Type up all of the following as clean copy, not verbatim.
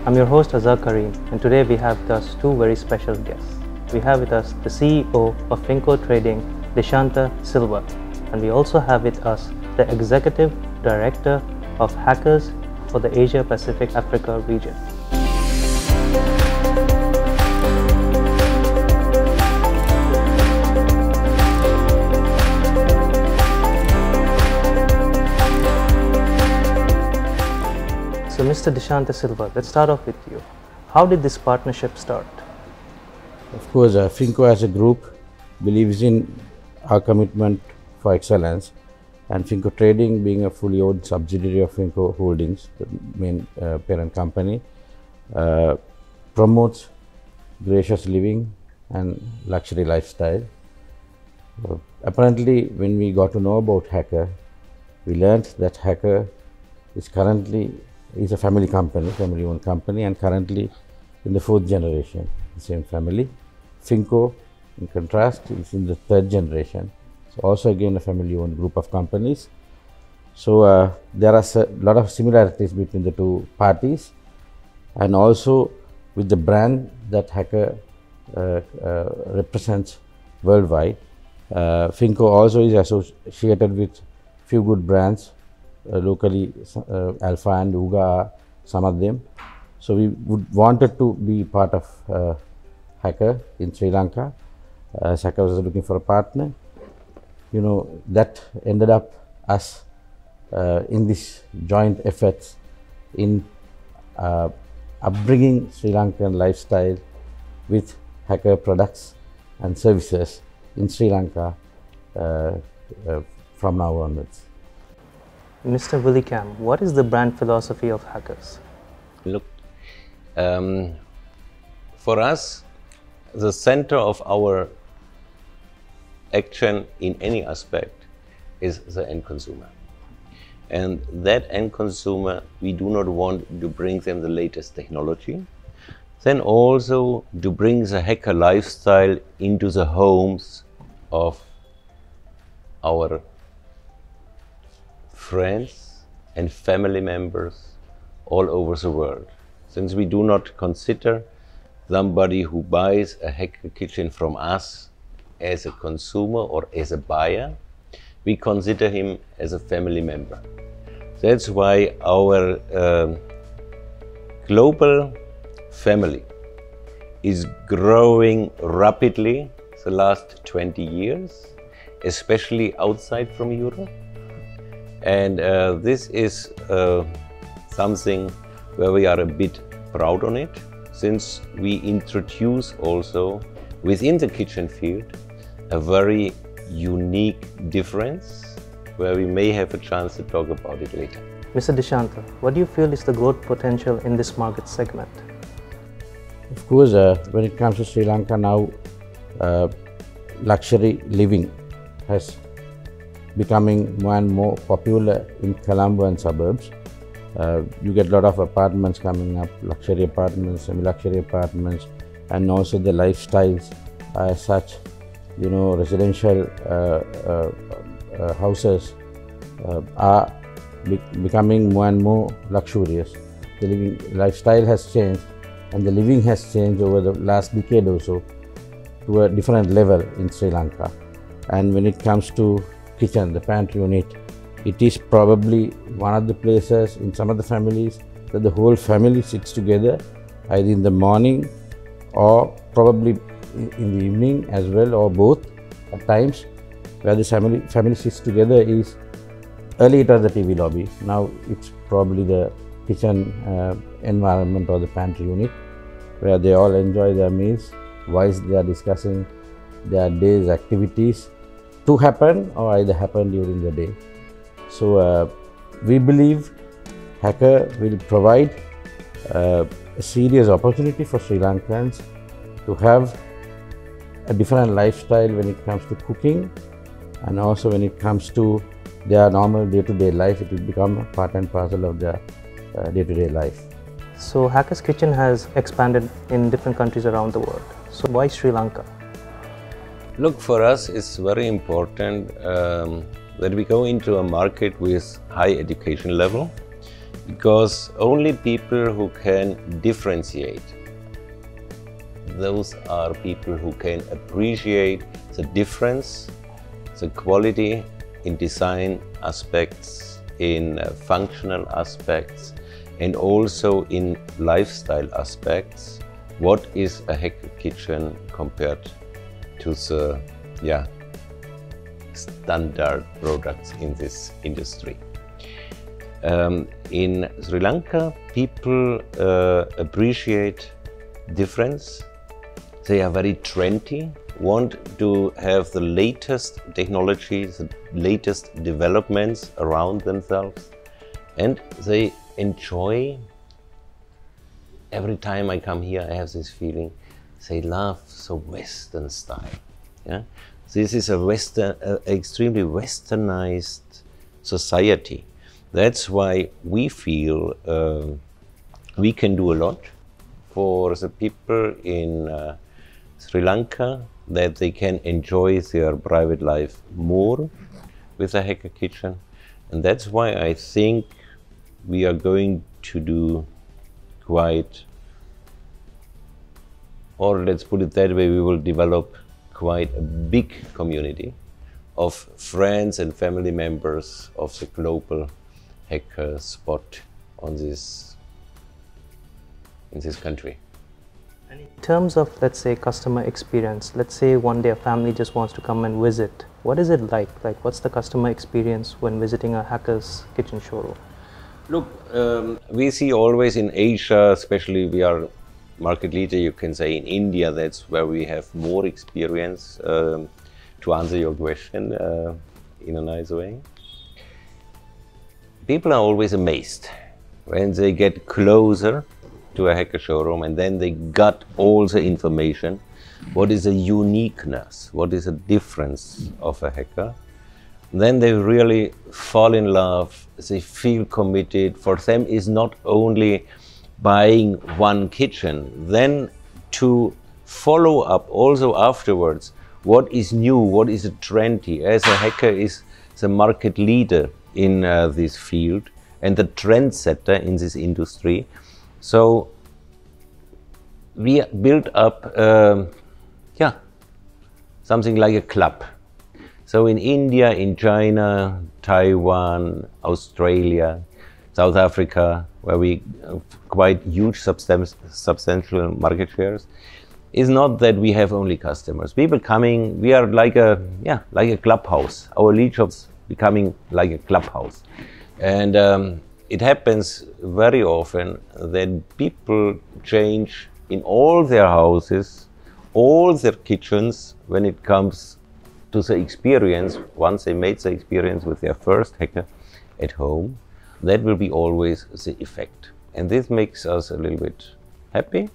I'm your host Azhar Carrim, and today we have with us two very special guests. We have with us the CEO of Finco Trading, Deshantha Silva, and we also have with us the Executive Director of Hackers for the Asia Pacific Africa region. So Mr. Deshantha Silva, let's start off with you. How did this partnership start? Of course, Finco as a group believes in our commitment for excellence, and Finco Trading, being a fully owned subsidiary of Finco Holdings, the main parent company, promotes gracious living and luxury lifestyle. Apparently, when we got to know about Hacker, we learned that Hacker is currently a family company, family-owned company, and currently in the 4th generation, the same family. Finco, in contrast, is in the 3rd generation. So also again a family-owned group of companies. So there are a lot of similarities between the two parties, and also with the brand that Hacker represents worldwide. Finco also is associated with few good brands. Locally, Alpha and Uga are some of them. So we wanted to be part of Hacker in Sri Lanka. Hacker was looking for a partner. You know, that ended up us in this joint efforts in upbringing Sri Lankan lifestyle with Hacker products and services in Sri Lanka from now onwards. Mr. Willy Kamm, what is the brand philosophy of Hackers? Look, for us, the center of our action in any aspect is the end consumer. And that end consumer, we do not want to bring them the latest technology, then also to bring the hacker lifestyle into the homes of our friends and family members all over the world. Since we do not consider somebody who buys a hacker kitchen from us as a consumer or as a buyer, we consider him as a family member. That's why our global family is growing rapidly the last 20 years, especially outside from Europe. And this is something where we are a bit proud on it, since we introduce also within the kitchen field a very unique difference, where we may have a chance to talk about it later. Mr. Deshantha, what do you feel is the growth potential in this market segment? Of course, when it comes to Sri Lanka now, luxury living has becoming more and more popular in Colombo and suburbs. You get a lot of apartments coming up, luxury apartments, semi-luxury apartments, and also the lifestyles as such. You know, residential houses are becoming more and more luxurious. The lifestyle has changed, and the living has changed over the last decade or so to a different level in Sri Lanka. And when it comes to kitchen, the pantry unit, it is probably one of the places in some of the families that the whole family sits together either in the morning or probably in the evening as well, or both at times. Where the family sits together is, early it was the TV lobby, now it's probably the kitchen environment or the pantry unit, where they all enjoy their meals whilst they are discussing their day's activities to happen or either happen during the day. So we believe Hacker will provide a serious opportunity for Sri Lankans to have a different lifestyle when it comes to cooking, and also when it comes to their normal day-to-day life. It will become a part and parcel of their day-to-day life. So Hacker's Kitchen has expanded in different countries around the world. So why Sri Lanka? Look, for us it's very important that we go into a market with high education level, because only people who can differentiate, those are people who can appreciate the difference, the quality in design aspects, in functional aspects, and also in lifestyle aspects. What is a hacker kitchen compared to the standard products in this industry? In Sri Lanka, people appreciate difference. They are very trendy, want to have the latest technologies, the latest developments around themselves, and they enjoy. Every time I come here, I have this feeling they love the Western style. Yeah? This is a extremely westernized society. That's why we feel we can do a lot for the people in Sri Lanka, that they can enjoy their private life more with a hacker kitchen. And that's why I think we are going to do quite, or let's put it that way, we will develop quite a big community of friends and family members of the global hacker spot in this country. And in terms of, let's say, customer experience, let's say one day a family just wants to come and visit, what is it like? Like, what's the customer experience when visiting a hacker's kitchen showroom? Look, we see always in Asia, especially we are market leader, you can say in India, that's where we have more experience, to answer your question in a nice way. People are always amazed when they get closer to a hacker showroom and then they got all the information. What is the uniqueness? What is the difference of a hacker? Then they really fall in love, they feel committed. For them is not only buying one kitchen, then to follow up also afterwards, what is new, what is trendy, as a hacker is the market leader in this field and the trendsetter in this industry. So we built up something like a club. So in India, in China, Taiwan, Australia, South Africa, where we have quite huge substantial market shares, is not that we have only customers. People coming, we are like a clubhouse. Our lead shops becoming like a clubhouse. And it happens very often that people change in all their houses, all their kitchens, when it comes to the experience. Once they made the experience with their first hacker at home, that will be always the effect. And this makes us a little bit happy.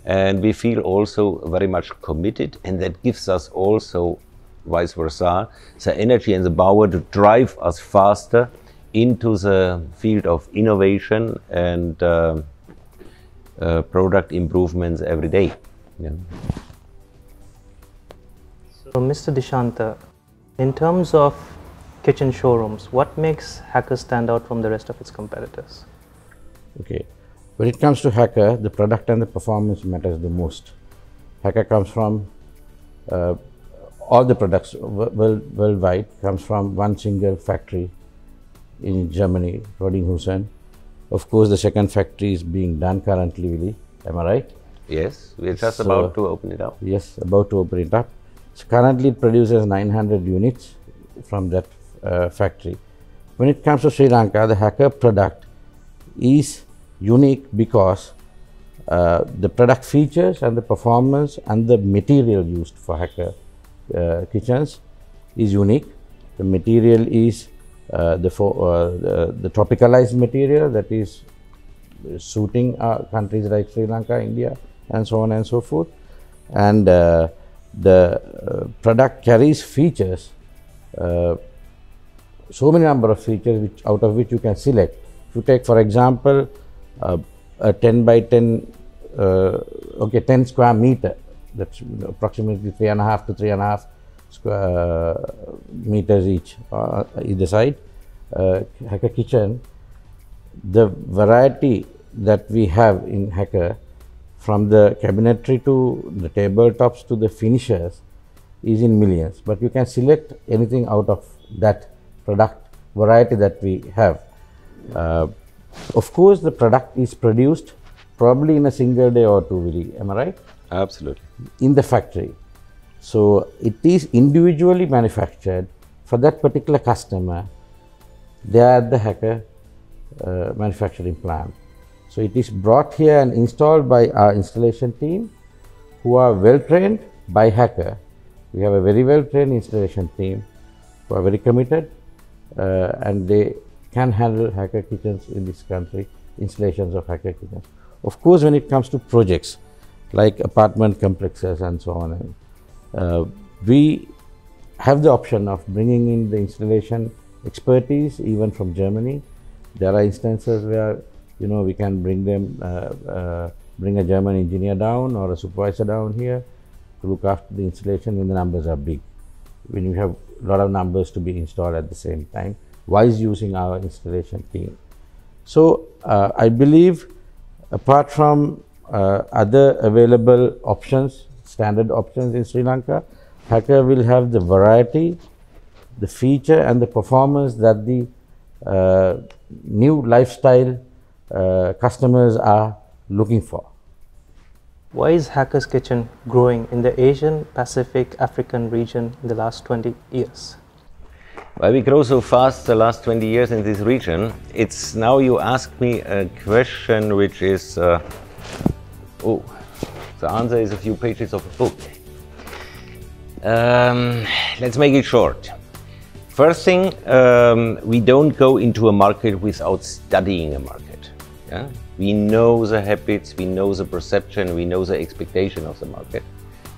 And we feel also very much committed, and that gives us also, vice versa, the energy and the power to drive us faster into the field of innovation and product improvements every day. Yeah. So, Mr. Deshantha, in terms of kitchen showrooms, what makes Hacker stand out from the rest of its competitors? Okay, when it comes to Hacker, the product and the performance matters the most. Hacker comes from all the products worldwide comes from one single factory in Germany, Rodinghausen. Of course, the second factory is being done currently, Willy. Am I right? Yes, we're just about to open it up. Yes, about to open it up. So currently it produces 900 units from that factory. When it comes to Sri Lanka, the Hacker product is unique because the product features and the performance and the material used for Hacker kitchens is unique. The material is the tropicalized material that is suiting countries like Sri Lanka, India, and so on and so forth. And the product carries features, so many number of features out of which you can select. If you take, for example, a 10 by 10, 10 square meter, that's approximately 3.5 to 3.5 square meters each either side, Hacker kitchen the variety that we have in Hacker, from the cabinetry to the tabletops to the finishers, is in millions. But you can select anything out of that product variety that we have. Of course, the product is produced probably in a single day or two, Willy. Am I right? Absolutely. In the factory. So it is individually manufactured for that particular customer. They are at the Hacker manufacturing plant. So it is brought here and installed by our installation team, who are well trained by Hacker. We have a very well trained installation team who are very committed, and they can handle Hacker kitchens in this country, installations of Hacker kitchens. Of course, when it comes to projects like apartment complexes and so on, we have the option of bringing in the installation expertise even from Germany. There are instances where we can bring a German engineer down or a supervisor down here to look after the installation when the numbers are big. When you have a lot of numbers to be installed at the same time, while using our installation team. So I believe, apart from other available options, standard options in Sri Lanka, Hacker will have the variety, the feature and the performance that the new lifestyle customers are looking for. Why is Hacker's Kitchen growing in the Asian, Pacific, African region in the last 20 years? Why we grow so fast the last 20 years in this region? It's now you ask me a question which is, the answer is a few pages of a book. Let's make it short. First thing, we don't go into a market without studying a market. Yeah? We know the habits, we know the perception, we know the expectation of the market,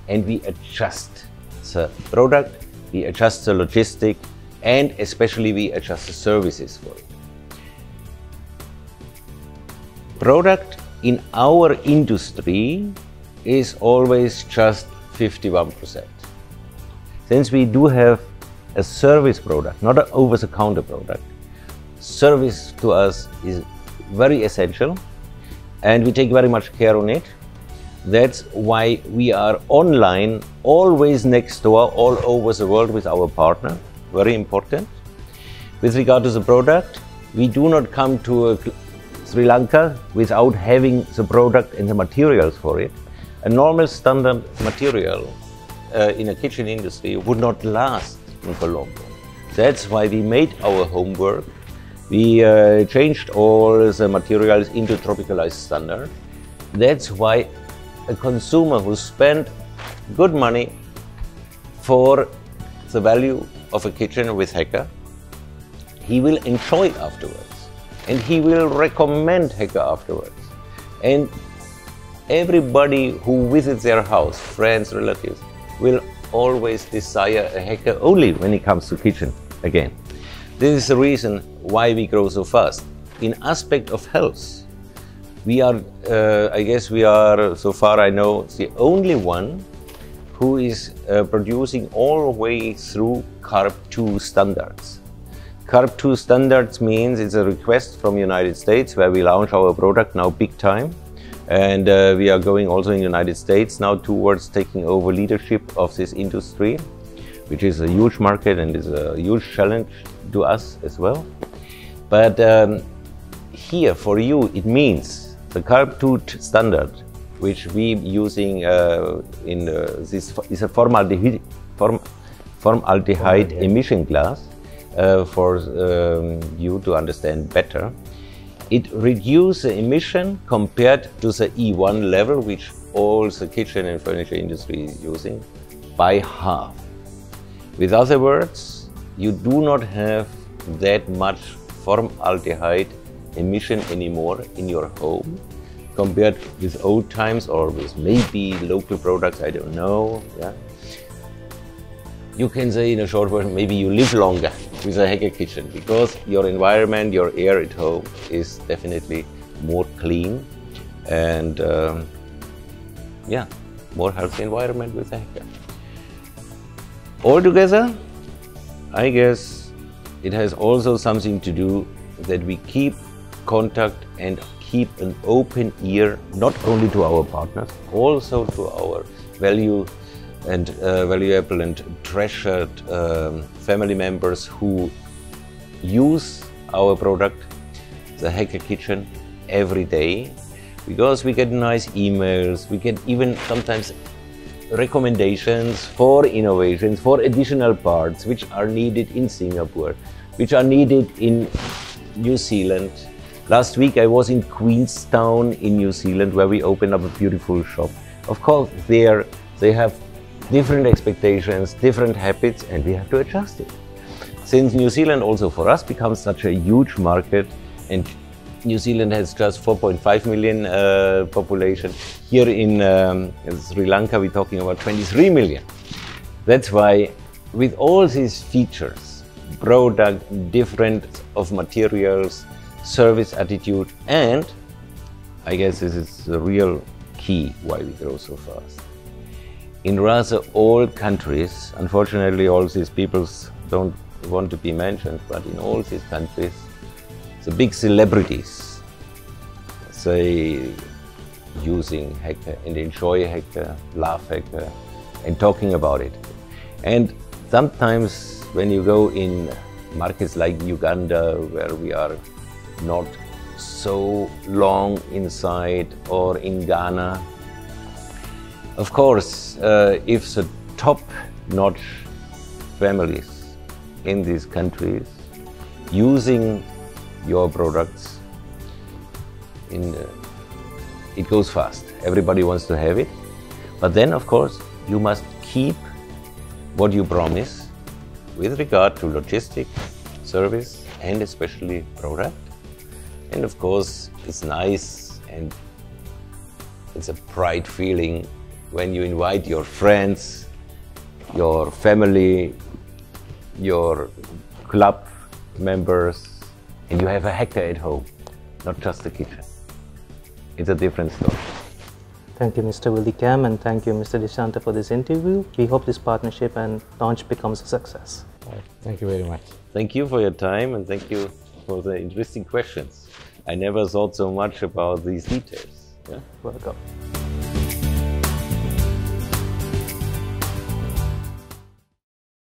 and we adjust the product, we adjust the logistic, and especially we adjust the services for it. Product in our industry is always just 51%. Since we do have a service product, not an over-the-counter product, service to us is very essential and we take very much care on it. That's why we are online, always next door, all over the world with our partner. Very important. With regard to the product, we do not come to Sri Lanka without having the product and the materials for it. A normal standard material in a kitchen industry would not last in Colombo. That's why we made our homework. We changed all the materials into tropicalized standard. That's why a consumer who spent good money for the value of a kitchen with Hacker, he will enjoy it afterwards and he will recommend Hacker afterwards. And everybody who visits their house, friends, relatives, will always desire a Hacker only when it comes to kitchen again. This is the reason why we grow so fast. In aspect of health, we are, I guess we are, so far I know, the only one who is producing all the way through Carb 2 standards. Carb 2 standards means it's a request from the United States where we launch our product now big time. And we are going also in the United States now towards taking over leadership of this industry, which is a huge market and is a huge challenge to us as well. But here for you it means the Carb 2 standard, which we using in this is a formaldehyde emission glass for you to understand better. It reduces the emission compared to the E1 level, which all the kitchen and furniture industry is using, by half. With other words, you do not have that much formaldehyde emission anymore in your home compared with old times or with maybe local products, I don't know. Yeah? You can say in a short word, maybe you live longer with a Hacker kitchen because your environment, your air at home is definitely more clean and yeah, more healthy environment with a Hacker. Altogether, I guess it has also something to do that we keep contact and keep an open ear, not only to our partners, also to our valuable and treasured family members who use our product, the Hacker Kitchen, every day, because we get nice emails, we get even sometimes recommendations for innovations, for additional parts which are needed in Singapore, which are needed in New Zealand. Last week I was in Queenstown in New Zealand, where we opened up a beautiful shop. Of course, there they have different expectations, different habits, and we have to adjust it. Since New Zealand also for us becomes such a huge market, and New Zealand has just 4.5 million population. Here in Sri Lanka we're talking about 23 million. That's why with all these features, product, different of materials, service attitude, and I guess this is the real key why we grow so fast. In rather all countries, unfortunately all these peoples don't want to be mentioned, but in all these countries, the big celebrities, say, using Hacker and enjoy Hacker, love Hacker, and talking about it. And sometimes when you go in markets like Uganda, where we are not so long inside, or in Ghana, of course, if the top-notch families in these countries using your products, it goes fast. Everybody wants to have it. But then, of course, you must keep what you promise with regard to logistics, service, and especially product. And of course, it's nice and it's a pride feeling when you invite your friends, your family, your club members, and you have a Hacker at home, not just a kitchen. It's a different story. Thank you, Mr. Willy Kamm, and thank you, Mr. Deshantha, for this interview. We hope this partnership and launch becomes a success. Thank you very much. Thank you for your time, and thank you for the interesting questions. I never thought so much about these details. Yeah? Welcome.